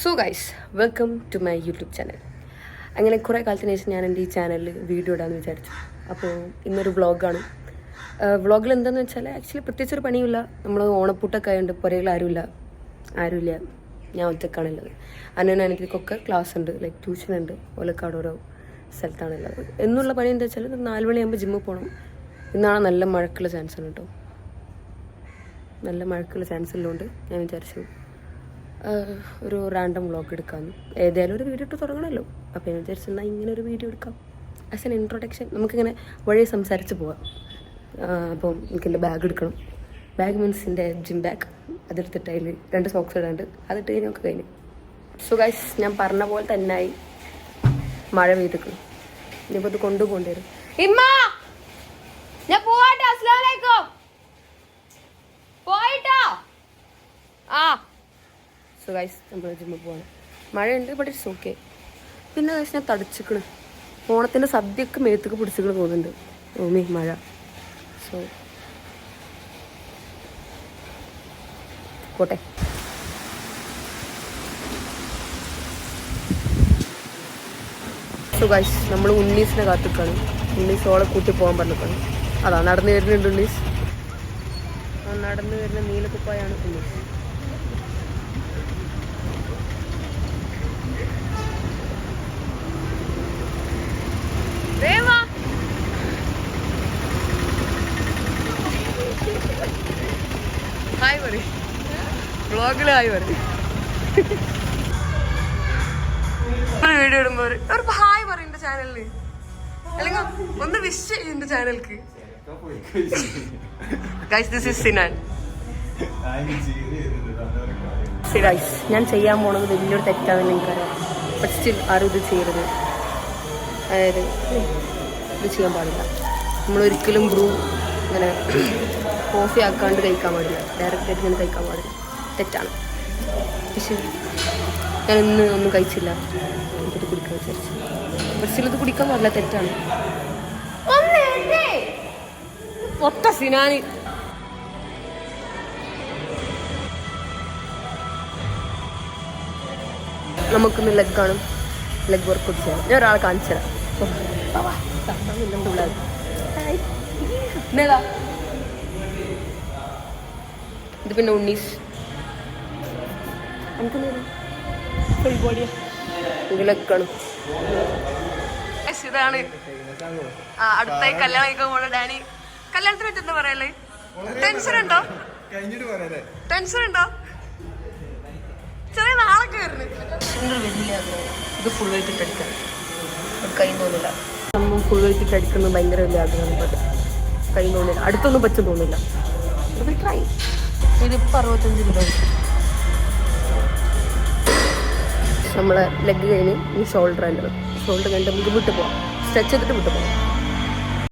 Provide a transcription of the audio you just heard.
So guys, welcome to my YouTube channel. അങ്ങനെ കുറേ കാലത്തിന് ശേഷം ഞാൻ എൻ്റെ ഈ ചാനലിൽ വീഡിയോ ഇടാമെന്ന് വിചാരിച്ചു. അപ്പോൾ ഇന്നൊരു വ്ളോഗാണ്. വ്ളോഗിൽ എന്താണെന്ന് വെച്ചാൽ ആക്ച്വലി പ്രത്യേകിച്ചൊരു പണിയില്ല. നമ്മൾ ഓണപ്പൂട്ടൊക്കെ ആയതുകൊണ്ട് പുരയിൽ ആരുമില്ല, ഞാൻ ഒറ്റക്കാണുള്ളത്. എനിക്കൊക്കെ ക്ലാസ് ഉണ്ട്, ലൈക്ക് ട്യൂഷൻ ഉണ്ട്. ഓലക്കാട് ഓരോ സ്ഥലത്താണുള്ളത്. എന്നുള്ള പണി എന്താ വെച്ചാൽ 4 മണിയാകുമ്പോൾ ജിമ്മിൽ പോകണം. ഇന്നാണ് നല്ല മഴക്കുള്ള ചാൻസ് ആണ് കേട്ടോ. നല്ല മഴക്കുള്ള ചാൻസ് ഉള്ളതുകൊണ്ട് ഞാൻ വിചാരിച്ചു ഒരു റാൻഡം വ്ളോഗ് എടുക്കാമെന്ന്. ഏതായാലും ഒരു വീഡിയോ ഇട്ട് തുടങ്ങണമല്ലോ. അപ്പോൾ ഞാൻ വിചാരിച്ചു എന്നാൽ ഇങ്ങനെ ഒരു വീഡിയോ എടുക്കാം. ആസ് എൻ ഇൻട്രൊഡക്ഷൻ നമുക്കിങ്ങനെ വഴി സംസാരിച്ച് പോവാം. അപ്പം എനിക്കെൻ്റെ ബാഗ് എടുക്കണം. ബാഗ് മീൻസ് എൻ്റെ ജിം ബാഗ്. അതെടുത്തിട്ട് അതിൽ 2 സോക്സ് ഇടാണ്ട് അതിട്ട് കഴിഞ്ഞൊക്കെ കഴിഞ്ഞു. സോ ഗൈസ്, ഞാൻ പറഞ്ഞ പോലെ തന്നെയായി മഴ പെയ്തിക്കണം. ഇനിയിപ്പോൾ ഇത് കൊണ്ടുപോകേണ്ടി വരും. ഞാൻ പോവാട്ടോ. അസ്സലാമു പോയിട്ടോ. സോ ഗൈസ്, നമ്മൾ ജിമ്മിൽ പോവാണ്. മഴയുണ്ട്, ബട്ട് ഇറ്റ്സ് ഓക്കെ. പിന്നെ ഗൈസ്, ഞാൻ തടിച്ചിക്കണ്. ഓണത്തിൻ്റെ സദ്യയൊക്കെ മേത്തൊക്കെ പിടിച്ചിക്കണ് തോന്നുന്നുണ്ട്. ഓമേ മഴ. പോട്ടെ. സോ ഗൈസ്, നമ്മൾ ഉണ്ണീസിനെ കാത്തിക്കാണ്. ഉണ്ണീസ് ഓളെ കൂട്ടി പോകാൻ പറഞ്ഞിട്ടാണ്. അതാ നടന്നു വരുന്നുണ്ട് ഉണ്ണീസ്. നടന്നു വരുന്ന നീലക്കുപ്പായാണ് ഉണ്ണീസ്. ഹായ് പറ, വ്ളോഗിൽ ഹായ് പറ. വീഡിയോ ഇടുമ്പോ ഒരു ഹായ് പറയും എന്റെ ചാനലില്, അല്ലെങ്കിൽ ഒന്ന് വിഷ് ചെയ്യും എന്റെ ചാനലിക്ക്. Guys, this is Sinan. Guys, ഞാൻ ചെയ്യാൻ പോണത് വലിയൊരു തെറ്റാണെന്ന് എനിക്കറിയാം. ബട്ട് സ്റ്റിൽ ആരും ഇത് ചെയ്യരുത്. അതായത് ഇത് ചെയ്യാൻ പാടില്ല. നമ്മളൊരിക്കലും ബ്രൂ ഇങ്ങനെ കോഫി ആക്കാണ്ട് കഴിക്കാൻ പാടില്ല. ഡയറക്റ്റായിട്ട് ഇങ്ങനെ കഴിക്കാൻ പാടില്ല. തെറ്റാണ്. പക്ഷേ ഞാൻ ഇന്ന് ഒന്നും കഴിച്ചില്ല. എന്നിട്ട് കുടിക്കാൻ വിചാരിച്ചു. പക്ഷേ ഇത് കുടിക്കാൻ പാടില്ല, തെറ്റാണ്. ഒറ്റ സിനാന്. നമുക്കൊന്ന് ലെഗാണ്, ലെഗ് വർക്കൗട്ട് ചെയ്യാം. ഞാൻ ഒരാളെ കാണിച്ചു തരാം. ഇത് പിന്നെ ഉണ്ണീസ് ഫുൾ ബോഡിയാ. ഇത് ലെഗാണ്. ഇതാണ് അടുത്തായി കല്യാണം കഴിക്കാൻ പോണ ഡാനി. കല്യാണത്തിന് പറ്റി എന്താ പറയല്ലേ? ടെൻഷൻ ഉണ്ടോ? ചെറിയ നാളൊക്കെ വരുന്നു. ഇത് ഫുൾ വെയിറ്റ് അടിക്കാൻ കൈ തോന്നില്ല. നമ്മൾ ഫുൾ വെയിറ്റ് അടിക്കുന്നത് ഭയങ്കര വലിയ ആഗ്രഹമാണ്. ബട്ട് കൈ തോന്നില്ല, അടുത്തൊന്നും പറ്റും തോന്നില്ല. ട്രൈ. ഇതിപ്പോൾ 65 കിലോ. നമ്മളെ ലെഗ് കഴിഞ്ഞ് ഈ ഷോൾഡർ അല്ല. ഷോൾഡർ കഴിഞ്ഞിട്ട് നമുക്ക് വിട്ടു പോവാം. സ്ട്രെച്ച് ചെയ്തിട്ട് വിട്ടു പോകാം.